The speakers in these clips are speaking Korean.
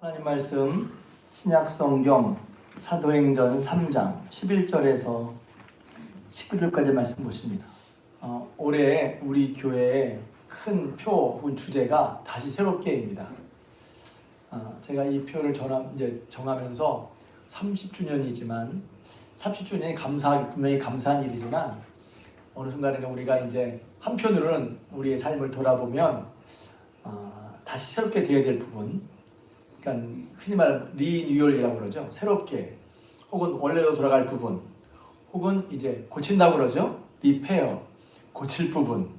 하나님 말씀 신약성경 사도행전 3장 11절에서 19절까지 말씀 보십니다. 올해 우리 교회의 큰 표 혹은 주제가 다시 새롭게입니다. 제가 이 표를 정하면서 30주년이지만 30주년이 분명히 감사한 일이지만 어느 순간에 우리가 이제 한편으로는 우리의 삶을 돌아보면 다시 새롭게 되어야 될 부분, 그러니까 흔히 말하는 리뉴얼이라고 그러죠. 새롭게 혹은 원래로 돌아갈 부분, 혹은 이제 고친다고 그러죠. 리페어, 고칠 부분.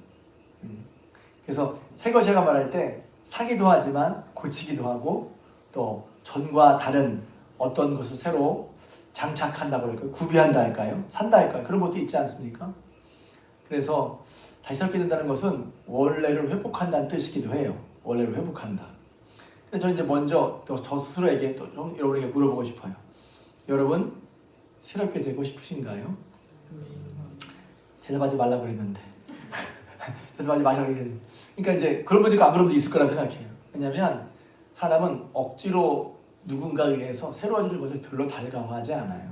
그래서 새 것 제가 말할 때 사기도 하지만 고치기도 하고 또 전과 다른 어떤 것을 새로 장착한다고 할까요? 구비한다 할까요? 산다 할까요? 그런 것도 있지 않습니까? 그래서 다시 새롭게 된다는 것은 원래를 회복한다는 뜻이기도 해요. 원래를 회복한다. 근데 저는 이제 먼저 저 스스로에게 또 여러분에게 물어보고 싶어요. 여러분 새롭게 되고 싶으신가요? 대답하지 말라고 그랬는데 대답하지 마시라고 그랬는데, 그러니까 이제 그런 분도 있고 안 그런 분도 있을 거라고 생각해요. 왜냐하면 사람은 억지로 누군가에 의해서 새로워지는 것을 별로 달가워하지 않아요.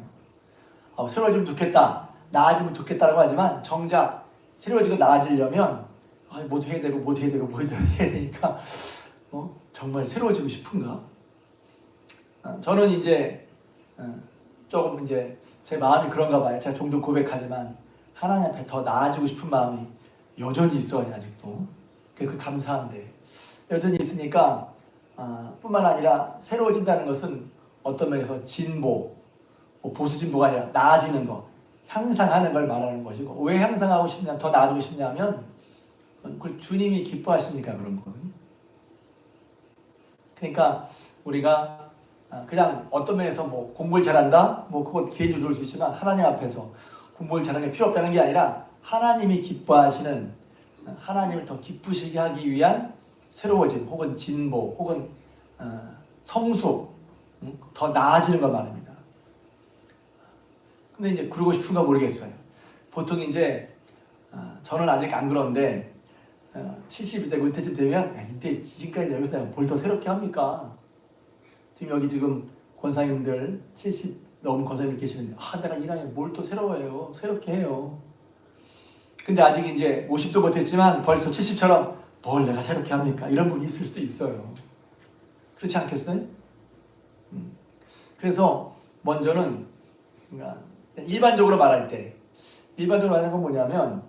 새로워지면 좋겠다, 나아지면 좋겠다라고 하지만 정작 새로워지고 나아지려면 뭐도 해야 되고 뭐도 해야 되고 뭐도 해야 되니까 정말 새로워지고 싶은가? 저는 이제 조금 이제 제 마음이 그런가 봐요. 제가 종종 고백하지만 하나님 앞에 더 나아지고 싶은 마음이 여전히 있어요. 아직도. 그 감사한데 여전히 있으니까 뿐만 아니라 새로워진다는 것은 어떤 면에서 진보, 보수 진보가 아니라 나아지는 것, 향상하는 걸 말하는 것이고, 왜 향상하고 싶냐, 더 나아지고 싶냐면 그걸 주님이 기뻐하시니까 그런 거거든요. 그러니까 우리가 그냥 어떤 면에서 공부를 잘한다, 그건 개인적으로 좋을 수 있지만 하나님 앞에서 공부를 잘하는 게 필요 없다는 게 아니라 하나님이 기뻐하시는, 하나님을 더 기쁘시게 하기 위한 새로워짐 혹은 진보 혹은 성숙, 더 나아지는 걸 말합니다. 근데 이제 그러고 싶은가 모르겠어요. 보통 이제 저는 아직 안 그런데 70이 되고 이때쯤 되면 이때 지금까지 여기서 내가 뭘 더 새롭게 합니까? 지금 권사님들 70 넘은 권사님들 계시는데 내가 이 나이에 뭘 또 새로워해요? 새롭게 해요. 근데 아직 이제 50도 못했지만 벌써 70처럼 뭘 내가 새롭게 합니까? 이런 분이 있을 수도 있어요. 그렇지 않겠어요? 그래서 먼저는 일반적으로 말할 때, 일반적으로 말하는 건 뭐냐면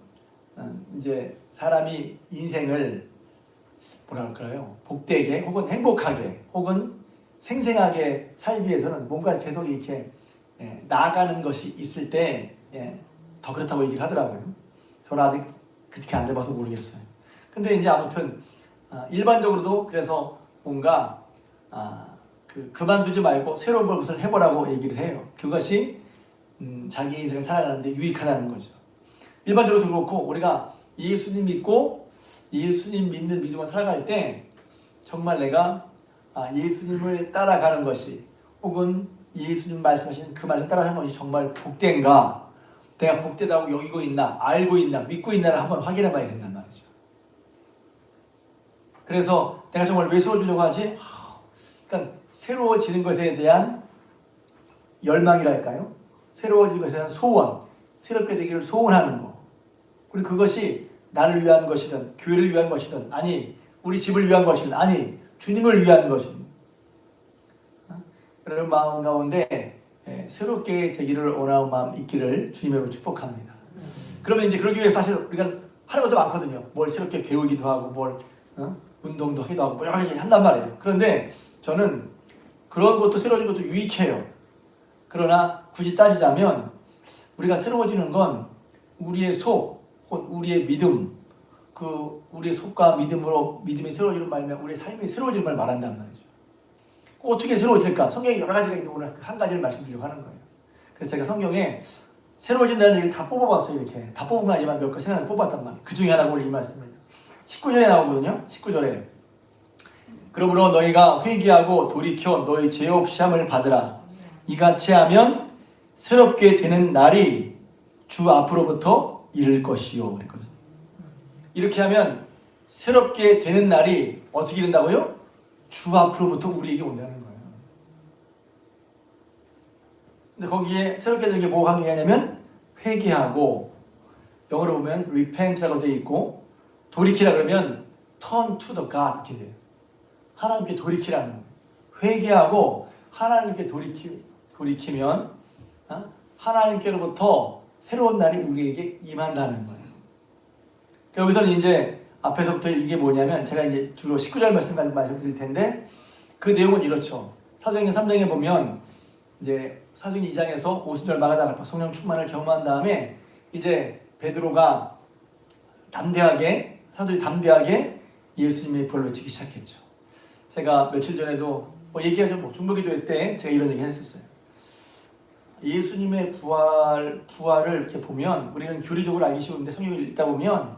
이제 사람이 인생을 뭐랄까요? 복되게 혹은 행복하게 혹은 생생하게 살기 위해서는 뭔가 계속 이렇게 나아가는 것이 있을 때 더 그렇다고 얘기를 하더라고요. 저는 아직 그렇게 안 돼봐서 모르겠어요. 근데 이제 아무튼 일반적으로도 그래서 뭔가 그만두지 말고 새로운 것을 해보라고 얘기를 해요. 그것이 자기 인생을 살아가는데 유익하다는 거죠. 일반적으로 그렇고 우리가 예수님 믿고 예수님 믿는 믿음을 살아갈 때 정말 내가 예수님을 따라가는 것이 혹은 예수님 말씀하신 그 말씀 따라가는 것이 정말 복된가, 내가 복되다고 여기고 있나, 알고 있나, 믿고 있나를 한번 확인해 봐야 된단 말이죠. 그래서 내가 정말 왜 새로워지려고 하지? 그러니까 새로워지는 것에 대한 열망이랄까요? 새로워지는 것에 대한 소원, 새롭게 되기를 소원하는 거. 그리고 그것이 나를 위한 것이든 교회를 위한 것이든 아니 우리 집을 위한 것이든 아니 주님을 위한 것이든 그런 마음 가운데 새롭게 되기를 원하는 마음 있기를 주님으로 축복합니다. 그러면 이제 그러기 위해 사실 우리가 하는 것도 많거든요. 뭘 새롭게 배우기도 하고 뭘 운동도 하기도 하고 여러 가지 한단 말이에요. 그런데 저는 그런 것도 새로워진 것도 유익해요. 그러나 굳이 따지자면 우리가 새로워지는 건 우리의 속, 우리의 믿음, 우리의 속과 믿음이 새로워지는 말이면 우리의 삶이 새로워지는 걸 말한단 말이죠. 어떻게 새로워질까? 성경에 여러 가지가 있는데 오늘 한 가지를 말씀드리려고 하는 거예요. 그래서 제가 성경에 새로워진다는 얘기를 다 뽑아봤어요. 이렇게 다 뽑은 건 아니지만 몇 가지 생각을 뽑았단 말이에요. 그 중에 하나가 오늘 이 말씀을 19절에 나오거든요. 19절에 그러므로 너희가 회개하고 돌이켜 너희 죄 없이 함을 받으라. 이같이 하면 새롭게 되는 날이 주 앞으로부터 이를 것이요. 그랬거든요. 이렇게 하면 새롭게 되는 날이 어떻게 된다고요? 주 앞으로부터 우리에게 온다는 거예요. 근데 거기에 새롭게 된 게 뭐가 얘기하냐면 회개하고, 영어로 보면 repent라고 되어 있고, 돌이키라 그러면 turn to the God 이렇게 돼요. 하나님께 돌이키라는 거예요. 회개하고 하나님께 돌이키면 하나님께로부터 새로운 날이 우리에게 임한다는 거예요. 여기서는 이제 앞에서부터 이게 뭐냐면, 제가 이제 주로 19절 말씀드릴 텐데, 그 내용은 이렇죠. 사도행전 3장에 보면 이제 사도행전 2장에서 오순절 마가다나 성령 충만을 경험한 다음에 이제 베드로가 사도들이 담대하게 예수님의 부활을 외치기 시작했죠. 제가 며칠 전에도 얘기하죠. 중보기도회 때 제가 이런 얘기 했었어요. 예수님의 부활을 이렇게 보면 우리는 교리적으로 알기 쉬운데 성경을 읽다 보면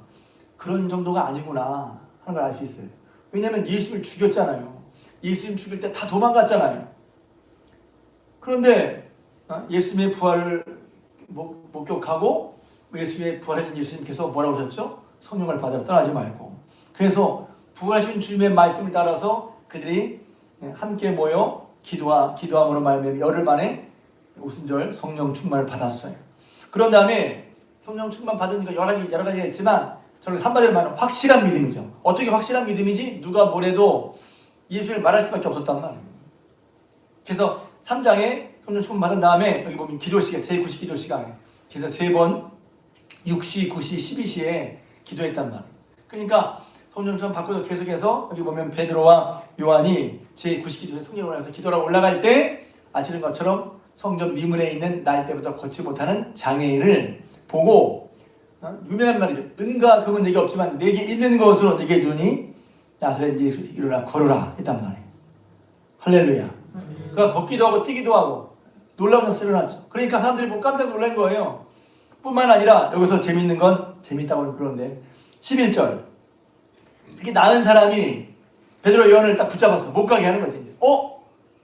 그런 정도가 아니구나 하는 걸 알 수 있어요. 왜냐하면 예수님을 죽였잖아요. 예수님 죽일 때 다 도망갔잖아요. 그런데 예수님의 부활을 목격하고 예수님의 부활하신 예수님께서 뭐라고 하셨죠? 성령을 받으러 떠나지 말고. 그래서 부활하신 주님의 말씀을 따라서 그들이 함께 모여 기도함으로 말미암아 열흘 만에 오순절 성령 충만을 받았어요. 그런 다음에 성령 충만 받으니까 여러 가지가 있지만 저는 한마디로 말하면 확실한 믿음이죠. 어떻게 확실한 믿음이지? 누가 뭐래도 예수를 말할 수밖에 없었단 말이에요. 그래서 3장에 성령 충만 받은 다음에 여기 보면 기도 시간, 제9시 기도 시간에 그래서 3번 6시, 9시, 12시에 기도했단 말이에요. 그러니까 성령 충만 받고도 계속해서 여기 보면 베드로와 요한이 제9시 기도에 성령을 올라가서 기도하러 올라갈 때 아시는 것처럼 성전 미문에 있는 나이 때부터 걷지 못하는 장애인을 보고 유명한 말이죠. 은과 금은 내게 없지만 내게 있는 것으로 내게 주니 나사렛 예수 일어나 걸어라 했단 말이에요. 할렐루야. 그가 걷기도 하고 뛰기도 하고 놀라운 것을 일어났죠. 그러니까 사람들이 보고 깜짝 놀란 거예요. 뿐만 아니라 여기서 재밌는 건 재밌다고 그러는데 11절 이렇게 나은 사람이 베드로 요한을 딱 붙잡았어. 못 가게 하는 거지.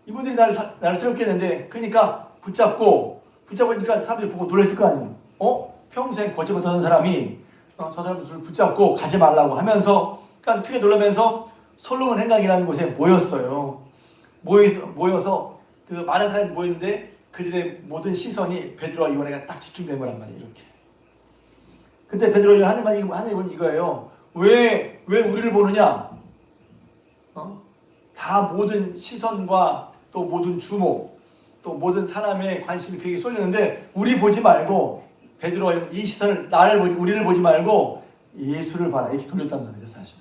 이분들이 나를 새롭게 했는데 그러니까 붙잡으니까 사람들이 보고 놀랐을 거 아니에요. 평생 걷지 못하는 사람이 저 사람들을 붙잡고 가지 말라고 하면서 그러니까 크게 놀라면서 솔로몬 행각이라는 곳에 모였어요. 모여서 그 많은 사람이 모였는데 그들의 모든 시선이 베드로와 요한에게 딱 집중된 거란 말이에요. 이렇게. 그때 베드로와 요한 하는 이거예요. 왜 우리를 보느냐? 다 모든 시선과 또 모든 주목, 또 모든 사람의 관심이 그에게 쏠렸는데 우리 보지 말고 베드로와 이 시선을 우리를 보지 말고 예수를 봐라 이렇게 돌렸단 말이죠. 사실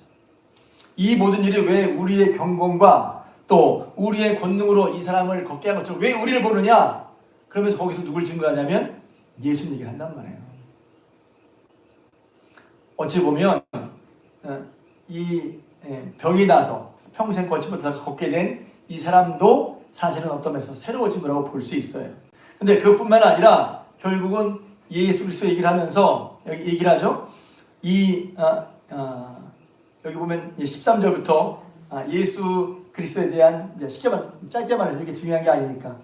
이 모든 일이 왜 우리의 경건과 또 우리의 권능으로 이 사람을 걷게 한 것처럼 왜 우리를 보느냐? 그러면서 거기서 누굴 증거하냐면 예수님 얘기를 한단 말이에요. 어찌 보면 이 병이 나서 평생 걷지 못하다가 걷게 된 이 사람도 사실은 어떤 면에서 새로워진 거라고 볼 수 있어요. 근데 그뿐만 아니라 결국은 예수 그리스도 얘기를 하면서 여기 얘기를 하죠. 여기 보면 13절부터 예수 그리스도에 대한 짧게 말해서 이게 중요한 게 아니니까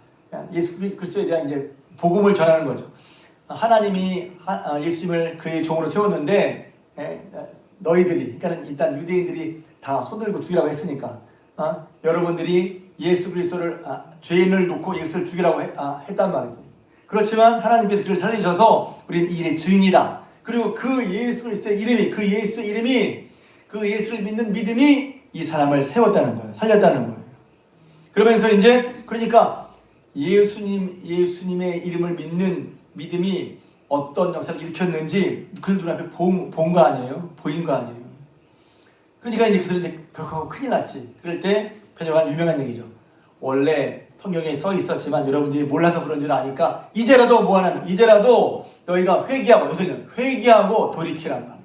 예수 그리스도에 대한 이제 복음을 전하는 거죠. 하나님이 예수님을 그의 종으로 세웠는데 너희들이 그러니까 일단 유대인들이 다 손들고 죽이라고 했으니까 여러분들이 예수 그리스도를 죄인을 놓고 예수를 죽이라고 했단 말이지. 그렇지만 하나님께서 그를 살리셔서 우리는 이 일의 증인이다. 그리고 그 예수 그리스도의 이름이 그 예수를 믿는 믿음이 이 사람을 세웠다는 거예요. 살렸다는 거예요. 그러면서 이제 그러니까 예수님의 이름을 믿는 믿음이 어떤 역사를 일으켰는지 그 눈앞에 본 거 아니에요? 보인 거 아니에요? 그러니까 이제 그들은 이제 더 큰일 났지. 그럴 때 베드로가 유명한 얘기죠. 원래 성경에 써 있었지만 여러분들이 몰라서 그런 줄 아니까 이제라도 뭐 하냐면 이제라도 너희가 회개하고 돌이키란 말이에요.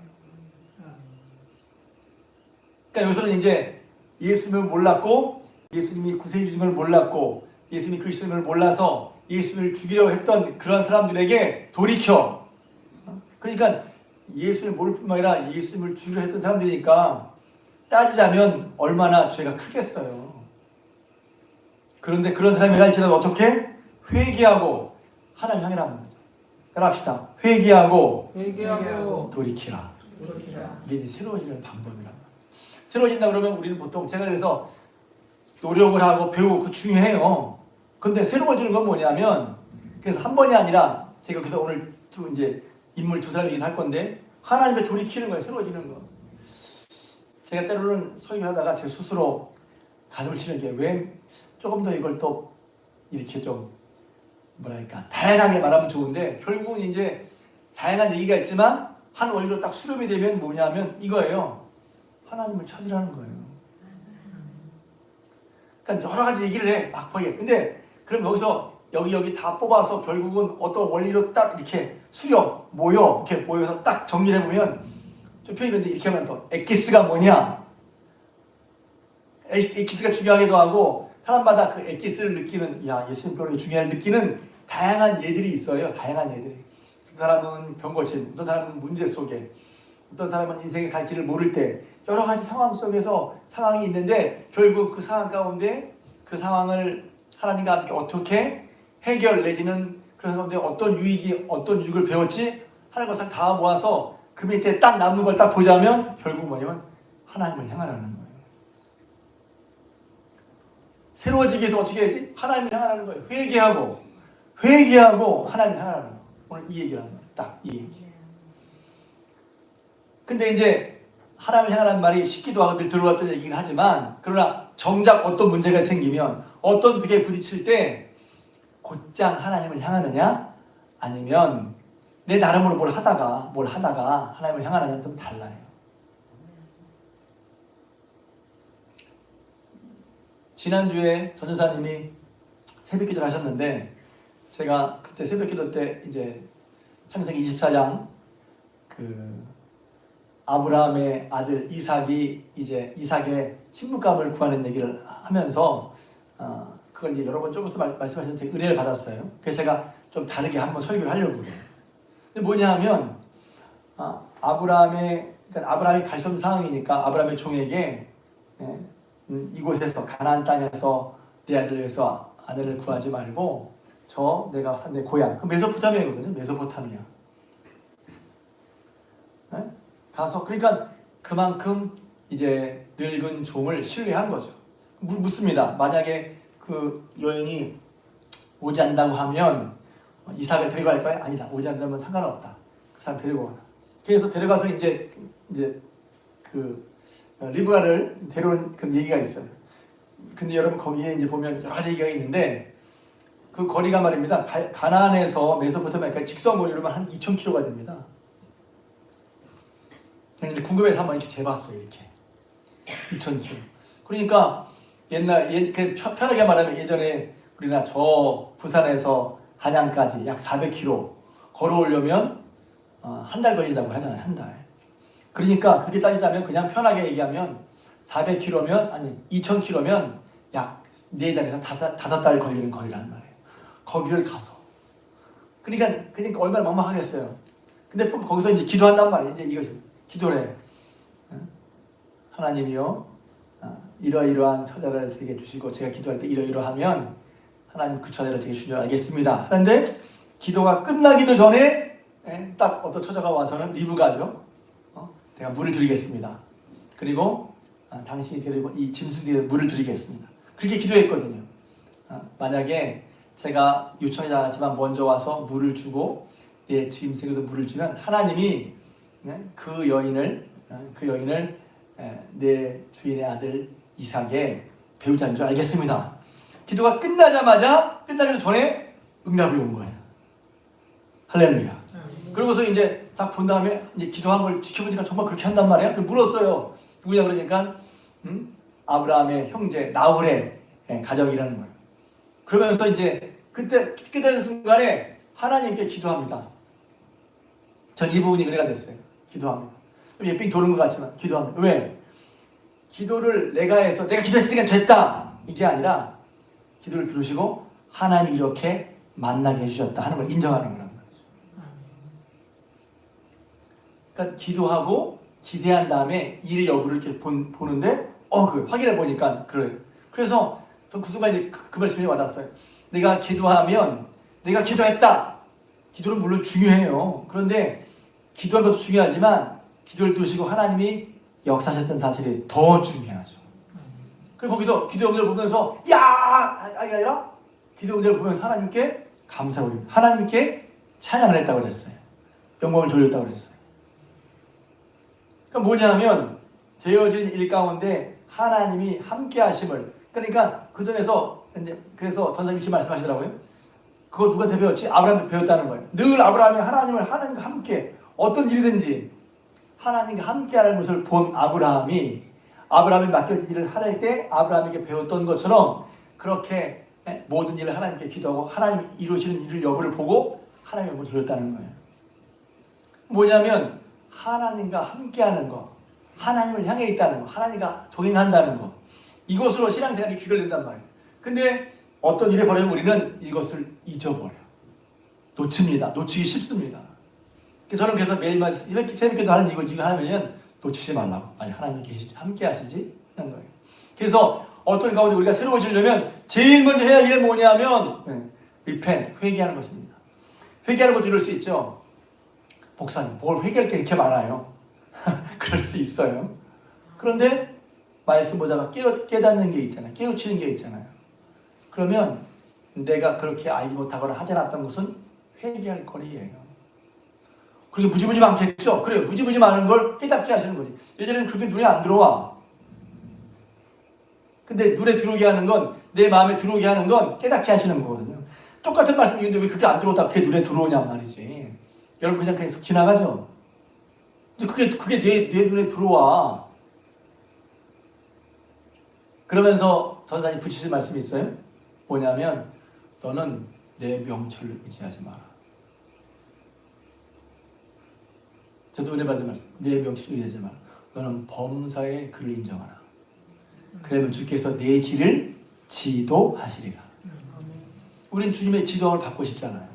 그러니까 여기서는 이제 예수님을 몰랐고 예수님이 구세주신 걸 몰랐고 예수님이 그리스도임을 몰라서 예수님을 죽이려고 했던 그런 사람들에게 돌이켜. 그러니까 예수님을 모를 뿐만 아니라 예수님을 죽이려 했던 사람들이니까 따지자면 얼마나 죄가 크겠어요. 그런데 그런 사람이 할지라도 어떻게? 회개하고 하나님 향해라는 거죠. 따라합시다. 회개하고 돌이키라. 이게 이제 새로워지는 방법이란 말이에요. 새로워진다 그러면 우리는 보통 제가 그래서 노력을 하고 배우고 그거 중요해요. 근데 새로워지는 건 뭐냐면 그래서 한 번이 아니라 제가 그래서 오늘 또 이제 인물 두 사람 얘기를 할 건데 하나님의 돌이키는 거예요. 새로워지는 거. 제가 때로는 설교하다가 제 스스로 가슴을 치는 게 왜 조금 더 이걸 또 이렇게 좀 뭐랄까 다양하게 말하면 좋은데 결국은 이제 다양한 얘기가 있지만 한 원리로 딱 수렴이 되면 뭐냐면 이거예요. 하나님을 찾으라는 거예요. 그러니까 여러 가지 얘기를 해 막 보게. 근데 그럼 여기서 여기 다 뽑아서 결국은 어떤 원리로 딱 이렇게 수렴 이렇게 모여서 딱 정리해 보면 좀 표현인데 이렇게 하면 또 엑기스가 뭐냐? 엑기스가 중요하기도 하고 사람마다 그 엑기스를 느끼는 예수님 표현이 중요한 느끼는 다양한 예들이 있어요. 다양한 예들이. 어떤 사람은 병고침, 어떤 사람은 문제 속에, 어떤 사람은 인생의 갈 길을 모를 때 여러 가지 상황 속에서 상황이 있는데 결국 그 상황 가운데 그 상황을 하나님과 함께 어떻게 해결 내지는 그런 가운데 어떤 유익을 배웠지 하는 것을 다 모아서 그 밑에 딱 남는 걸 딱 보자면 결국 뭐냐면 하나님을 향하라는 거예요. 새로워지기 위해서 어떻게 해야지? 하나님을 향하라는 거예요. 회개하고 하나님을 향하라는 거예요. 오늘 이 얘기를 하는 거예요. 딱 이 얘기. 근데 이제 하나님을 향하라는 말이 쉽기도 하고 들어왔던 얘기긴 하지만 그러나 정작 어떤 문제가 생기면 어떤 벽에 부딪힐 때 곧장 하나님을 향하느냐 아니면 내 나름으로 뭘 하다가 하나님을 향하느냐는 좀 달라요. 지난주에 전도사님이 새벽기도를 하셨는데 제가 그때 새벽기도 때 이제 창세기 24장 그 아브라함의 아들 이삭이 이제 이삭의 신부감을 구하는 얘기를 하면서 그걸 이제 여러 번 조금씩 말씀하셨는데 은혜를 받았어요. 그래서 제가 좀 다르게 한번 설교를 하려고 해요. 근데 뭐냐 하면 아브라함이 갈 수 없는 상황이니까 아브라함의 종에게 이곳에서 가나안 땅에서 내 아들을 위해서 아내를 구하지 말고 내가 산 내 고향 그 메소포타미아거든요. 메소포타미아 가서 그러니까 그만큼 이제 늙은 종을 신뢰한 거죠. 묻습니다. 만약에 그 여인이 오지 않는다고 하면 이삭을 데리고 갈 거야? 아니다. 오지 않는다면 상관없다. 그 사람 데리고 가라. 그래서 데려가서 이제 그 리브가를 데려온 그런 얘기가 있어요. 근데 여러분 거기에 이제 보면 여러 가지 얘기가 있는데 그 거리가 말입니다. 가나안에서 메소포타미아까지 직선거리로만 한 2,000km가 됩니다. 이제 궁금해서 한번 이렇게 재봤어요. 이렇게 2,000km. 그러니까 편하게 말하면 예전에 우리나 저 부산에서 한양까지 약 400km 걸어오려면 한 달 걸린다고 하잖아요. 한 달. 그러니까 그렇게 따지자면 그냥 편하게 얘기하면 400km면 아니 2,000km면 약 4달에서 5달 걸리는 거리란 말이에요. 거기를 가서. 그러니까 얼마나 막막하겠어요. 근데 거기서 이제 기도한단 말이에요. 이제 이거 기도를 해. 하나님이요, 이러이러한 처자를 제게 주시고 제가 기도할 때 이러이러하면 하나님 그 처자를 제게 주신 줄 알겠습니다. 그런데 기도가 끝나기도 전에 딱 어떤 처자가 와서는 리브가죠. 내가 물을 드리겠습니다. 그리고 당신이 데리고 이 짐승 뒤에 물을 드리겠습니다. 그렇게 기도했거든요. 만약에 제가 요청하지 않았지만 먼저 와서 물을 주고 내 짐승에도 물을 주면 하나님이 그 여인을 내 주인의 아들 이삭의 배우자인 줄 알겠습니다. 기도가 끝나기 전에 응답이 온 거예요. 할렐루야. 그러고서 이제 딱 본 다음에 이제 기도한 걸 지켜보니까 정말 그렇게 한단 말이야. 물었어요. 누구냐 그러니까 아브라함의 형제 나홀의 가정이라는 거예요. 그러면서 이제 그때 깨닫는 순간에 하나님께 기도합니다. 전 이 부분이 은혜가 됐어요. 기도합니다. 삥 도는 것 같지만 기도합니다. 왜? 기도를 내가 해서 내가 기도했으니까 됐다 이게 아니라 기도를 들으시고 하나님이 이렇게 만나게 해주셨다 하는 걸 인정하는 거란 말이죠. 그러니까 기도하고 기대한 다음에 일의 여부를 이렇게 보는데 그 확인해 보니까 그래요. 그래서 그 순간 이제 그 말씀이 와닿았어요. 내가 기도하면 내가 기도했다. 기도는 물론 중요해요. 그런데 기도한 것도 중요하지만 기도를 들으시고 하나님이 역사하셨던 사실이 더 중요하죠. 그리고 거기서 기도 응답을 보면서 아니라 기도 응답을 보면서 하나님께 감사를 올립니다. 하나님께 찬양을 했다고 그랬어요. 영광을 돌렸다고 그랬어요. 그러니까 뭐냐면 되어진 일 가운데 하나님이 함께 하심을, 그러니까 그 중에서 이제 그래서 전사님이 이렇게 말씀하시더라고요. 그거 누구한테 배웠지? 아브라함한테 배웠다는 거예요. 늘 아브라함이 하나님과 함께 어떤 일이든지 하나님과 함께 하는 것을 본 아브라함이 맡겨진 일을 할 때 아브라함에게 배웠던 것처럼 그렇게 모든 일을 하나님께 기도하고 하나님이 이루시는 일을 여부를 보고 하나님의 영광을 돌렸다는 거예요. 뭐냐면 하나님과 함께하는 거, 하나님을 향해 있다는 거, 하나님과 동행한다는 거, 이것으로 신앙생활이 귀결된단 말이에요. 근데 어떤 일이 벌어지면 우리는 이것을 잊어버려요. 놓칩니다. 놓치기 쉽습니다. 저는 그래서 매일마다 새벽기도 하는 이거 지금 하면 놓치지 말라고. 아니, 하나님이 계시지, 함께 하시지 하는 거예요. 그래서 어떤 가운데 우리가 새로워지려면 제일 먼저 해야 할 일은 뭐냐면 repent, 회개하는 것입니다. 회개하는 것도 이럴 수 있죠. 목사님, 뭘 회개할 게 이렇게 많아요? 그럴 수 있어요. 그런데 말씀 보다가 깨닫는 게 있잖아요. 깨우치는 게 있잖아요. 그러면 내가 그렇게 알지 못하거나 하지 않았던 것은 회개할 거리예요. 그게 무지무지 많겠죠? 그래요. 무지무지 많은 걸 깨닫게 하시는 거지. 예전에는 그게 눈에 안 들어와. 근데 눈에 들어오게 하는 건, 내 마음에 들어오게 하는 건 깨닫게 하시는 거거든요. 똑같은 말씀인데 왜 그게 안 들어오다가 그게 눈에 들어오냔 말이지. 여러분 그냥 계속 지나가죠? 근데 그게 내 눈에 들어와. 그러면서 전사님 붙이신 말씀이 있어요. 뭐냐면 너는 내 명철을 의지하지 마라. 저도 은혜 받은 말씀. 내 명철을 의지하지 마라. 너는 범사의 글을 인정하라. 그러면 주께서 내 길을 지도하시리라. 우린 주님의 지도를 받고 싶잖아요.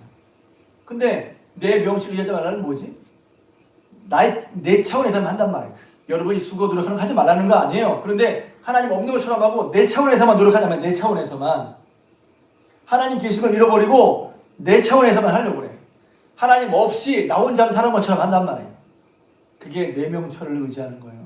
근데 내 명철을 의지하지 말라는 뭐지? 내 차원에서만 한단 말이에요. 여러분이 수고 노력하는 거 하지 말라는 거 아니에요. 그런데 하나님 없는 것처럼 하고 내 차원에서만 노력하자면 내 차원에서만. 하나님 계신 걸 잃어버리고 내 차원에서만 하려고 그래. 하나님 없이 나 혼자 사는 것처럼 한단 말이에요. 그게 내 명철을 의지하는 거예요.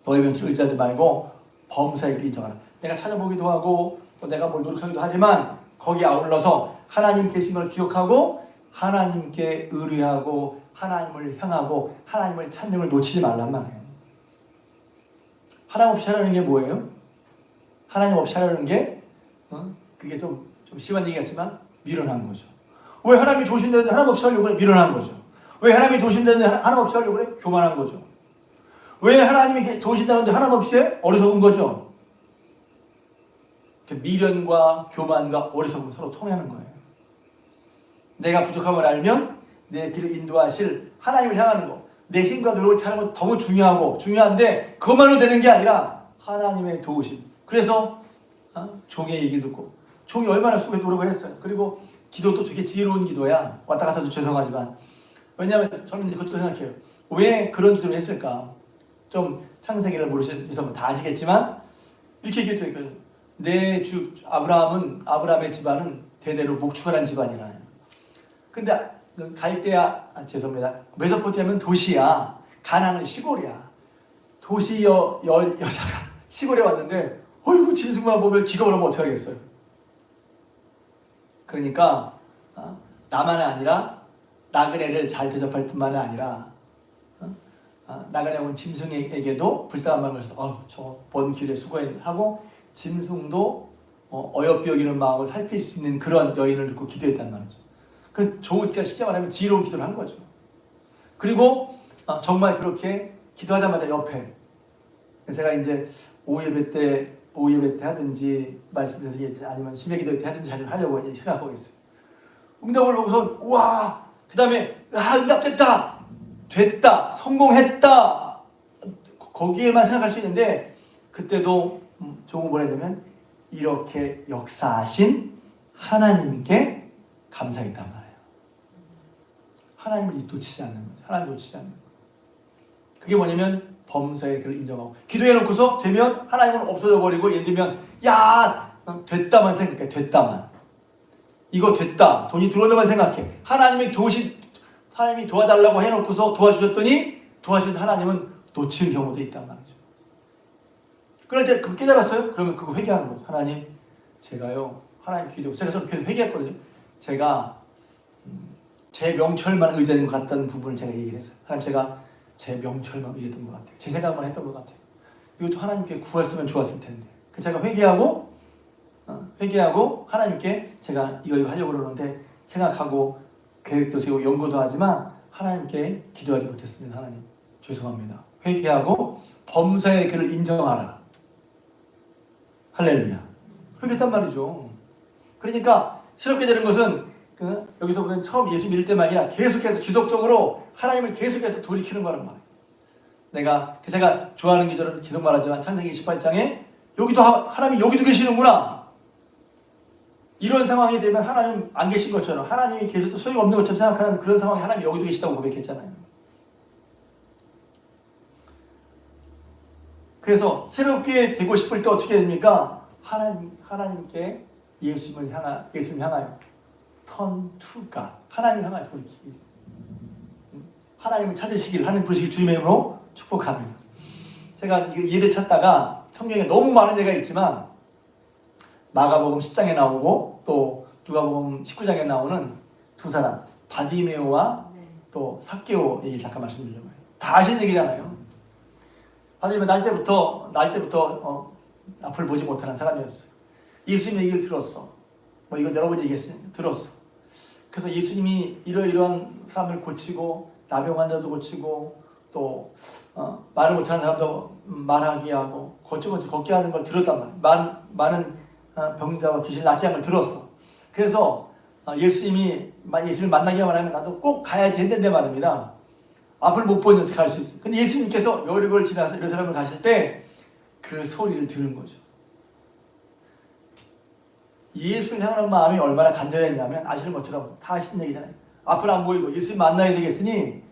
너의 명철을 의지하지 말고 범사의 길을 인정하라. 내가 찾아보기도 하고 또 내가 뭘 노력하기도 하지만 거기에 아울러서 하나님 계신 걸 기억하고 하나님께 의뢰하고 하나님을 향하고 하나님을 찾는 걸 놓치지 말란 말이에요. 하나님 없이 하려는 게 뭐예요? 하나님 없이 하려는 게 그게 좀 심한 얘기 같지만 미련한 거죠. 왜 하나님이 도우신다는데 하나님 없이 하려고 그래? 미련한 거죠. 왜 하나님이 도우신다는데 하나님 없이 하려고 그래? 교만한 거죠. 왜 하나님이 도우신다는데 하나님 없이 해? 어리석은 거죠. 미련과 교만과 어리석음이 서로 통하는 거예요. 내가 부족함을 알면 내 길을 인도하실 하나님을 향하는 거, 내 힘과 노력을 찾는 건 너무 중요한데 그것만으로 되는 게 아니라 하나님의 도우심. 그래서 종의 얘기 듣고 종이 얼마나 수고에 노력을 했어요. 그리고 기도도 되게 지혜로운 기도야. 왔다 갔다 해서 죄송하지만. 왜냐하면 저는 이제 그것도 생각해요. 왜 그런 기도를 했을까? 좀 창세기를 모르셔서 다 아시겠지만 이렇게 얘기했거든요. 내 주 아브라함의 집안은 대대로 목축하라는 집안이라요. 근데 죄송합니다. 메소포타미아는 도시야. 가나안은 시골이야. 도시 여자가 시골에 왔는데 어이구 짐승만 보면 기가 올라오면 어떻게 하겠어요? 그러니까 나만이 아니라 나그네를 잘 대접할 뿐만 아니라 나그네 온 짐승에게도 불쌍한 마음을 해서 저 먼 길에 수고하고 짐승도 어여삐 여기는 마음을 살필 수 있는 그런 여인을 듣고 기도했단 말이죠. 그 좋으니까 쉽게 말하면 지혜로운 기도를 한 거죠. 그리고 정말 그렇게 기도하자마자 옆에 제가 이제 오예배 때 하든지 말씀드려서 아니면 심야기도 때 하든지 하려고 생각하고 있어요. 응답을 보고서 와, 그 다음에 응답됐다, 성공했다, 거기에만 생각할 수 있는데 그때도 조금 뭐라 해야 되면 이렇게 역사하신 하나님께 감사했단 말이에요. 하나님을 놓치지 않는 거죠. 하나님을 놓치지 않는 거죠. 그게 뭐냐면 범사의 글을 인정하고 기도해놓고서 되면 하나님은 없어져 버리고 예를 들면 됐다만 생각해. 됐다만 이거 됐다 돈이 들어온다만 생각해. 하나님이 도와달라고 해놓고서 도와주셨더니 도와주신 하나님은 놓치는 경우도 있단 말이죠. 그럴 때 그거 깨달았어요? 그러면 그거 회개하는 거죠. 하나님 제가요 하나님 기도. 제가 좀 계속 회개했거든요. 제가 제 명철만 의지한 것 같다는 부분을 제가 얘기를 했어요. 하나님, 제가 제 명철만 의지했던 것 같아요. 제 생각만 했던 것 같아요. 이것도 하나님께 구했으면 좋았을 텐데. 제가 회개하고 하나님께 제가 이거 하려고 그러는데 생각하고 계획도 세우고 연구도 하지만 하나님께 기도하지 못했습니다. 하나님 죄송합니다. 회개하고 범사의 그를 인정하라. 할렐루야. 그렇게 했단 말이죠. 그러니까 새롭게 되는 것은 여기서 보면 처음 예수 믿을 때만 아니라 계속해서 지속적으로 하나님을 계속해서 돌이키는 거란 말이에요. 제가 좋아하는 기도는 계속 말하지만 창세기 28장에 여기도 하나님이 여기도 계시는구나. 이런 상황이 되면 하나님 안 계신 것처럼, 하나님이 계셔도 소용없는 것처럼 생각하는 그런 상황에 하나님이 여기도 계시다고 고백했잖아요. 그래서 새롭게 되고 싶을 때 어떻게 됩니까? 하나님께 예수님을 향하여 turn to God, 하나님 향하여 돌이키기, 하나님을 찾으시길, 하나님 부르시길 주님의 이름으로 축복합니다. 제가 이 예를 찾다가 성경에 너무 많은 예가 있지만 마가복음 10장에 나오고 또 누가복음 19장에 나오는 두 사람, 바디메오와 또 삭개오 얘기를 잠깐 말씀드리려고 해요. 다 아시는 얘기잖아요. 바디메오 날 때부터 앞을 보지 못하는 사람이었어요. 예수님의 얘기를 들었어. 이건 여러 번 얘기했으니까 들었어. 그래서 예수님이 이러이러한 사람을 고치고 나병 환자도 고치고 또 말을 못하는 사람도 말하게 하고 걷게 하는 걸 들었단 말이야. 많은 병자와 귀신을 낫게 하는 걸 들었어. 그래서 예수님을 만나기만 하면 나도 꼭 가야지 했는데 말입니다. 앞을 못 보니 어떻게 할 수 있어요? 근데 예수님께서 여리고를 지나서 이런 사람을 가실 때 그 소리를 들은 거죠. 예수를 향하는 마음이 얼마나 간절했냐면 아시는 것처럼 다 아시는 얘기잖아요. 앞을 안 보이고 예수님 만나야 되겠으니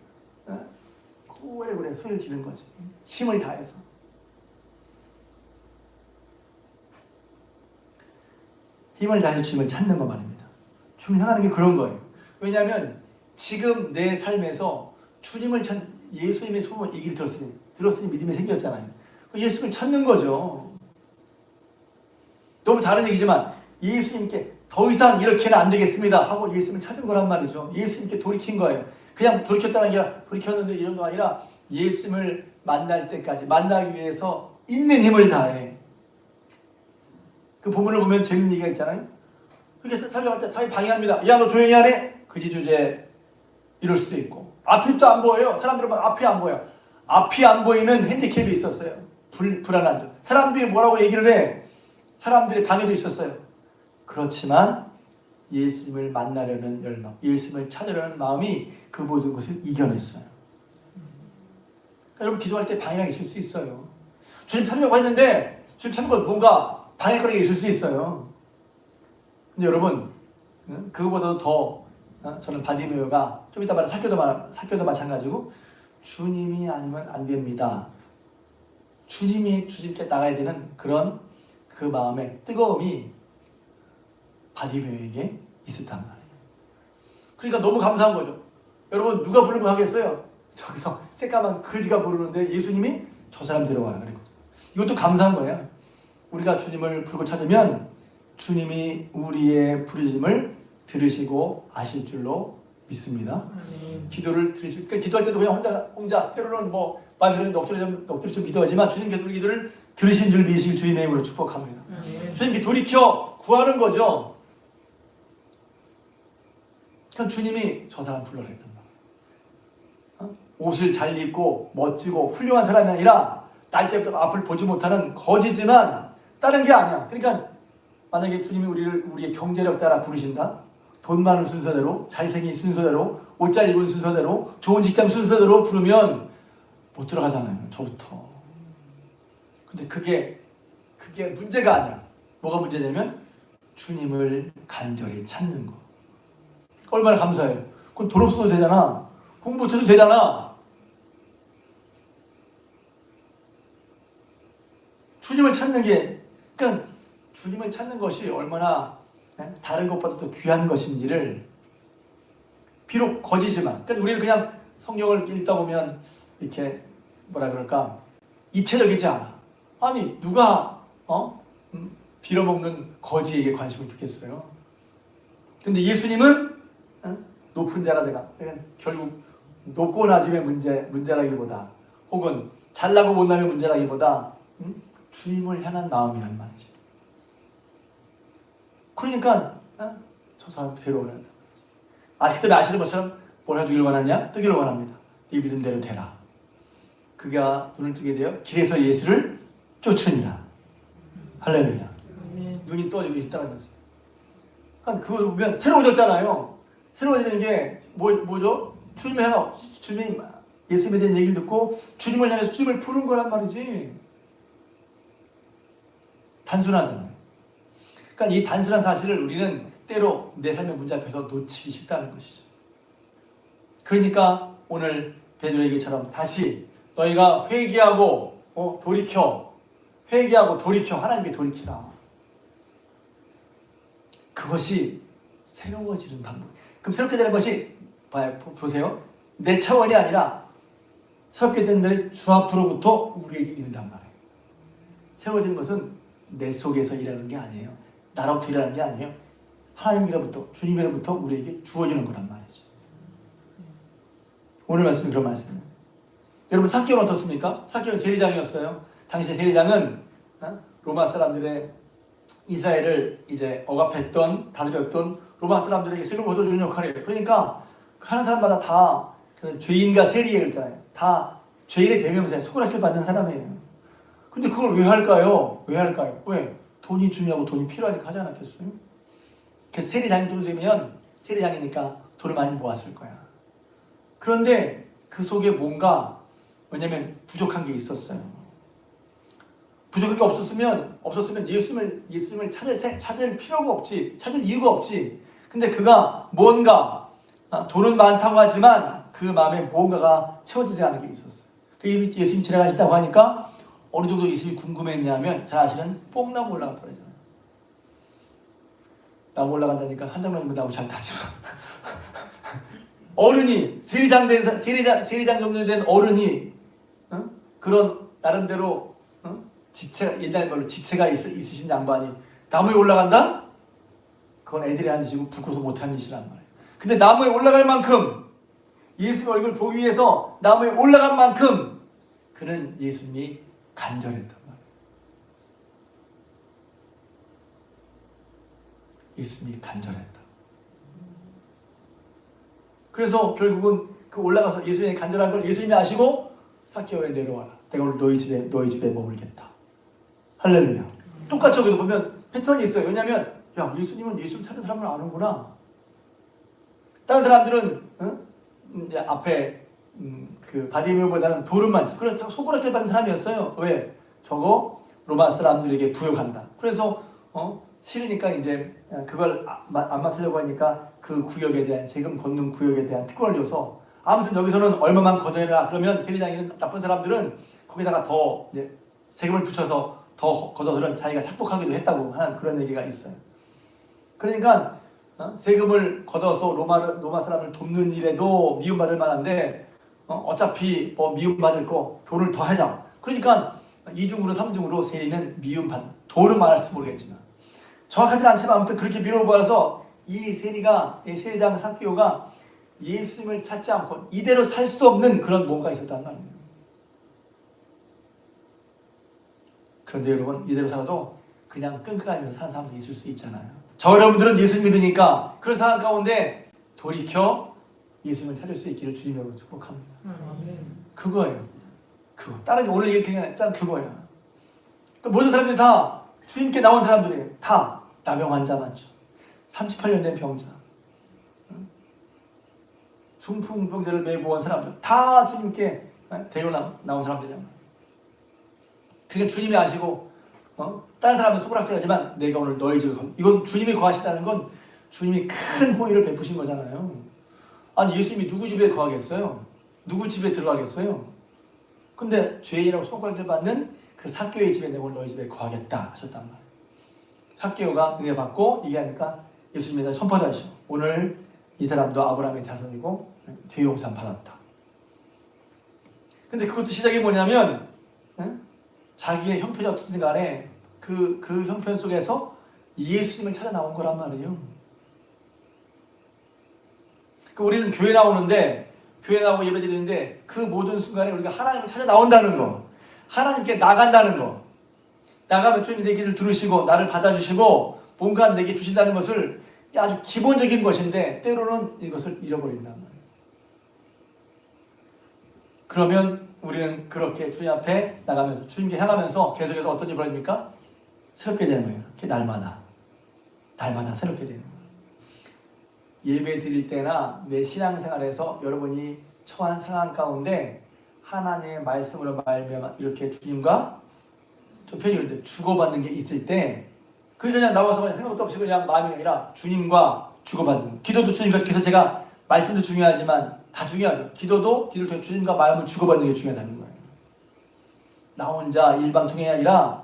그래 소리를 지르는 거죠. 힘을 다해서. 힘을 다해서 주님을 찾는 거 말입니다. 주님 향하는 게 그런 거예요. 왜냐하면 지금 내 삶에서 주님을 예수님의 소문 얘기를 들었으니 믿음이 생겼잖아요. 예수님을 찾는 거죠. 너무 다른 얘기지만 예수님께 더 이상 이렇게는 안 되겠습니다 하고 예수님을 찾은 거란 말이죠. 예수님께 돌이킨 거예요. 그냥 돌이켰다는 게 아니라 돌이켰는데 이런 거 아니라 예수님을 만날 때까지 만나기 위해서 있는 힘을 다해. 그 본문을 보면 재밌는 얘기가 있잖아요. 그렇게 찾아갈 때 사람이 방해합니다. 야, 너 조용히 하네? 그지주제 이럴 수도 있고. 앞이 또 안 보여요. 사람들은 앞이 안 보여. 앞이 안 보이는 핸디캡이 있었어요. 불안한 듯. 사람들이 뭐라고 얘기를 해? 사람들의 방해도 있었어요. 그렇지만 예수님을 만나려는 열망, 예수님을 찾으려는 마음이 그 모든 것을 이겨냈어요. 그러니까 여러분 기도할 때 방해가 있을 수 있어요. 주님 찾으려고 했는데 주님 찾는 건 뭔가 방해거리가 있을 수 있어요. 근데 여러분 그거보다도 더 저는 바디메오가 좀 이따 말할 삭개오도 마찬가지고 주님이 아니면 안 됩니다. 주님께 나가야 되는 그런 그 마음의 뜨거움이 바디메오에게 있었단 말이에요. 그러니까 너무 감사한 거죠. 여러분 누가 부르면 하겠어요? 저기서 새까만 거지가 부르는데 예수님이 저 사람 데려와요. 그리고 이것도 감사한 거예요. 우리가 주님을 부르고 찾으면 주님이 우리의 부르심을 들으시고 아실 줄로 믿습니다. 기도를 들으실, 그러니까 기도할 때도 그냥 혼자 때로는 마음대로 넋두리좀 기도하지만 주님께서 우리 기도를 들으신 줄 믿으실 주님의 이름으로 축복합니다. 주님께 돌이켜 구하는 거죠. 그럼 주님이 저 사람 불러라 했단 말이에요. 옷을 잘 입고 멋지고 훌륭한 사람이 아니라 날 때부터 앞을 보지 못하는 거지지만 다른 게 아니야. 그러니까 만약에 주님이 우리의 경제력 따라 부르신다. 돈 많은 순서대로, 잘생긴 순서대로, 옷 잘 입은 순서대로, 좋은 직장 순서대로 부르면 못 들어가잖아요. 저부터. 근데 그게 문제가 아니야. 뭐가 문제냐면 주님을 간절히 찾는 거. 얼마나 감사해요. 그건 돈 없어도 되잖아. 공부 못해도 되잖아. 주님을 찾는 게, 그러니까 주님을 찾는 것이 얼마나 다른 것보다 더 귀한 것인지를, 비록 거지지만, 그러니까 우리는 그냥 성경을 읽다 보면 이렇게 뭐라 그럴까 입체적이지 않아. 아니 누가 빌어먹는 거지에게 관심을 두겠어요? 근데 예수님은 높은 자라다가 결국 높고 낮음의 문제라기보다 혹은 잘나고 못남의 문제라기보다 주님을 향한 마음이란 말이죠. 그러니까 저 사람 데려오라. 그때 아시는 것처럼 뭘 해주길 원하냐? 뜨기를 원합니다. 네 믿음대로 되라. 그가 눈을 뜨게 되어 길에서 예수를 쫓으니라. 할렐루야. 눈이 떠지고 있다는 거지. 그러니까 그걸 보면 새로워졌잖아요. 새로워지는 게 뭐죠? 주님이 예수님에 대한 얘기를 듣고 주님을 향해서 주님을 부른 거란 말이지. 단순하잖아요. 그러니까 이 단순한 사실을 우리는 때로 내 삶의 문제 앞에서 놓치기 쉽다는 것이죠. 그러니까 오늘 베드로 얘기처럼 다시 너희가 회개하고 돌이켜 하나님께 돌이키라. 그것이 새로워지는 방법. 그럼 새롭게 되는 것이 보세요. 내 차원이 아니라 새롭게 된 날이 주 앞으로부터 우리에게 이른단 말이에요. 새로워지는 것은 내 속에서 일하는 게 아니에요. 나로부터 일하는 게 아니에요. 하나님으로부터 주님으로부터 우리에게 주어지는 거란 말이죠. 오늘 말씀은 그런 말씀이에요. 여러분 삭개오는 어떻습니까? 삭개오는 세리장이었어요. 당시 세리장은 로마 사람들의 이스라엘을 이제 억압했던 다스렸던 로마 사람들에게 세금을 걷어주는 역할이에요. 그러니까 하는 사람마다 다 죄인과 세리에 있잖아요. 다 죄인의 대명사에 손가락질 받는 사람이에요. 근데 그걸 왜 할까요? 왜? 돈이 중요하고 돈이 필요하니까 하지 않았겠어요? 그래서 세리장이 돈 되면 세리장이니까 돈을 많이 모았을 거야. 그런데 그 속에 뭔가 왜냐면 부족한 게 있었어요. 부족한 게 없었으면 예수님을 찾을 필요가 없지. 찾을 이유가 없지. 근데 그가 뭔가 돈은 많다고 하지만 그 마음에 무언가가 채워지지 않은 게 있었어요. 예수님 지나가신다고 하니까 어느 정도 예수님이 궁금했냐면 잘 아시는 뽕나무 올라갔더라잖아요. 나무 올라간다니까 한장로님은 나무 잘 타지만 어른이 세리장 정도 된 어른이 그런 나름대로 옛날 말로 지체가 있으신 양반이 나무에 올라간다? 그건 애들이 하는 짓이고 부끄러워서 못하는 짓이란 말이에요. 근데 나무에 올라갈 만큼 예수님 얼굴 보기 위해서 나무에 올라간 만큼 그는 예수님이 간절했단 말이에요. 예수님이 간절했다. 그래서 결국은 그 올라가서 예수님이 간절한 걸 예수님이 아시고 삭개오에 내려와라. 내가 오늘 너희 집에 머물겠다. 할렐루야. 똑같이 여기도 보면 패턴이 있어요. 왜냐하면 예수님은 예수를 찾는 사람을 아는구나. 다른 사람들은 이제 앞에 그 바디메오보다는 돌은 많지. 그래서 손가락질 받는 사람이었어요. 왜? 저거 로마 사람들에게 부역한다. 그래서 싫으니까 이제 그걸 안 맡으려고 하니까 그 구역에 대한 세금 걷는 구역에 대한 특권을 줘서 아무튼 여기서는 얼마만 걷어내라. 그러면 세리장이는 나쁜 사람들은 거기다가 더 이제 세금을 붙여서 더 걷어들은 자기가 착복하기도 했다고 하는 그런 얘기가 있어요. 그러니까 세금을 걷어서 로마 사람을 돕는 일에도 미움받을 만한데 어차피 미움받을 거 돈을 더 하자. 그러니까 2중으로 3중으로 세리는 미움받은 돈은 말할지 모르겠지만 정확하지 않지만 아무튼 그렇게 밀어보아서 이 세리장 삭개오가 예수님을 찾지 않고 이대로 살 수 없는 그런 뭔가 있었다는 말입니다. 그런데 여러분 이대로 살아도 그냥 끙끙하면서 사는 사람도 있을 수 있잖아요. 저 여러분들은 예수 믿으니까 그런 상황 가운데 돌이켜 예수님을 찾을 수 있기를 주님으로 축복합니다. 그거예요. 그거. 다른 게 오늘 얘기하는 게 그거야. 그러니까 모든 사람들이 다 주님께 나온 사람들이에요. 다 나병 환자 많죠. 38년 된 병자. 중풍병자를 메고 온 사람들. 다 주님께 데리고 나온 사람들이야. 그러니까 주님이 아시고 다른 사람은 손가락질하지만 내가 오늘 너희 집에 이건 주님이 거하시다는 건 주님이 큰 호의를 베푸신 거잖아요. 아니 예수님이 누구 집에 거하겠어요? 누구 집에 들어가겠어요? 근데 죄인이라고 손가락질 받는 그 삭개오의 집에 내가 오늘 너희 집에 거하겠다 하셨단 말이에요. 삭개오가 은혜 받고 얘기하니까 예수님이 선포하시고 오늘 이 사람도 아브라함의 자손이고 죄 용서 받았다. 근데 그것도 시작이 뭐냐면 자기의 형편이 어떻든 간에 그 형편 속에서 예수님을 찾아 나온 거란 말이에요. 우리는 교회 나오는데, 교회 나오고 예배 드리는데 그 모든 순간에 우리가 하나님을 찾아 나온다는 거, 하나님께 나간다는 거, 나가면 주님이 내 기도를 들으시고 나를 받아주시고 뭔가 내게 주신다는 것을 아주 기본적인 것인데 때로는 이것을 잃어버린단 말이에요. 그러면 우리는 그렇게 주님 앞에 나가면서 주님께 향하면서 계속해서 어떤 일이 벌어집니까? 새롭게 되는 거예요. 이렇게 날마다 새롭게 되는 거예요. 예배 드릴 때나 내 신앙생활에서 여러분이 처한 상황 가운데 하나님의 말씀으로 말미암아 이렇게 주님과 좀 편히 그런데 주고받는 게 있을 때 그냥 나와서 그냥 생각도 없이 그냥 마음이 아니라 주님과 주고받는, 기도도 주님과, 그래서 제가 말씀도 중요하지만 다 중요하죠. 기도를 통해 주님과 마음을 주고받는 게 중요하다는 거예요. 나 혼자 일방통행이 아니라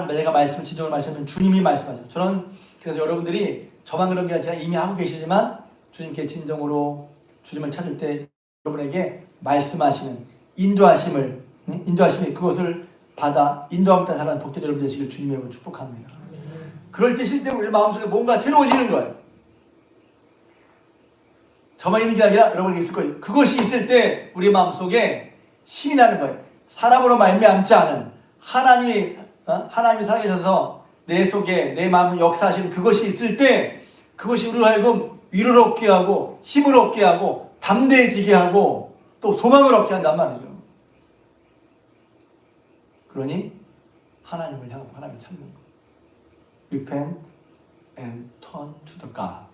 내가 말씀을 진정으로 말씀하면 주님이 말씀하죠. 저는 그래서 여러분들이 저만 그런 게 아니라 이미 하고 계시지만 주님께 진정으로 주님을 찾을 때 여러분에게 말씀하시는 인도하심이 그것을 받아 인도함 따라 살아가는 복된 여러분 되시길 주님의 축복합니다. 그럴 때 실제로 우리 마음속에 뭔가 새로워지는 거예요. 저만 있는 게 아니라 여러분에게 있을 거예요. 그것이 있을 때 우리 마음속에 힘이 나는 거예요. 사람으로 말미암지 않은 하나님이 살아계셔서 내 속에 내 마음을 역사하시는 그것이 있을 때 그것이 우리로 하여금 위로를 얻게 하고 힘을 얻게 하고 담대해지게 하고 또 소망을 얻게 한단 말이죠. 그러니 하나님을 향하고 하나님을 찾는 거. Repent and turn to the God.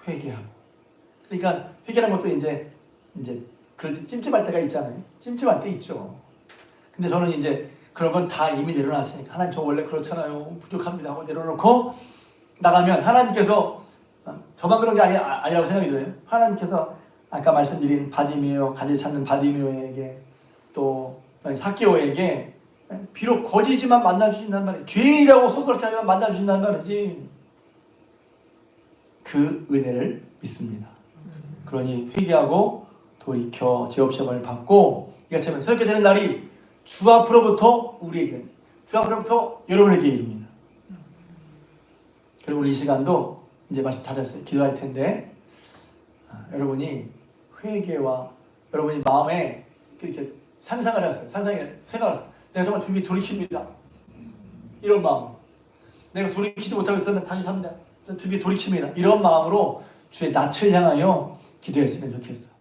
회개하고. 그러니까 회개라는 것도 이제 찜찜할 때가 있잖아요. 찜찜할 때 있죠. 근데 저는 이제 그런 건 다 이미 내려놨으니까 하나님 저 원래 그렇잖아요. 부족합니다 하고 내려놓고 나가면 하나님께서 저만 그런 게 아니라고 생각이 들어요. 하나님께서 아까 말씀드린 바디메오, 가지를 찾는 바디메오에게 또 삭개오에게 비록 거지지만 만나주신다는 말이에요. 죄인이라고 손가락질 하지만 만나주신다는 말이지. 그 은혜를 믿습니다. 그러니 회개하고 돌이켜 죄업시험을 받고 이같이 새롭게 되는 날이 주 앞으로부터 우리에게, 주 앞으로부터 여러분에게 이릅니다. 그리고 이 시간도 이제 말씀 찾았어요. 기도할 텐데 여러분이 회개와 여러분이 마음에 이렇게 생각을 했어요. 내가 정말 주님이 돌이킵니다. 이런 마음. 내가 돌이키지 못하고 있으면 다시 삽니다. 주님이 돌이킵니다. 이런 마음으로 주의 낯을 향하여 기도했으면 좋겠어요.